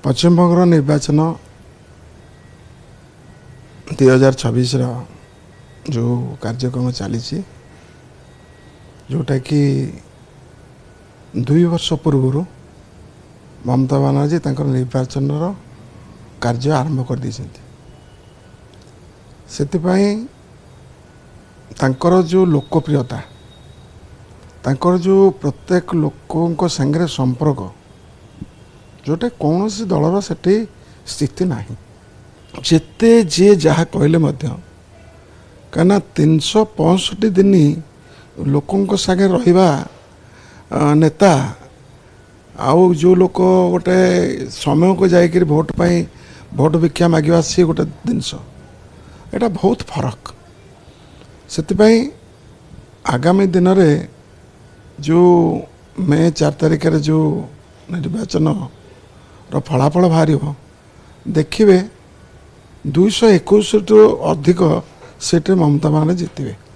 पश्चिमबंग निर्वाचन 2026 जो कार्यक्रम चली जोटा कि 2 वर्ष पूर्व ममता बनर्जी निर्वाचन कार्य आरंभ कर तांकर जो लोकप्रियता तांकर जो प्रत्येक लोकों संगे संपर्क जोटा कौन सी दलर से स्थिति नहीं जिते जी जहाँ कहले कहीं 365 दिन लोकों संगे रहिबा नेता आउ जो लोक गोटे समय को जाकर भोट पाई भोट भिक्षा मांगवा सी गोटे जिनस यहाँ बहुत फरक से आगामी दिन में जो मे 4 तारिख जो निर्वाचन फलाफल बाहर देखिए 221 टू अधिक सीट ममता माने जितबे।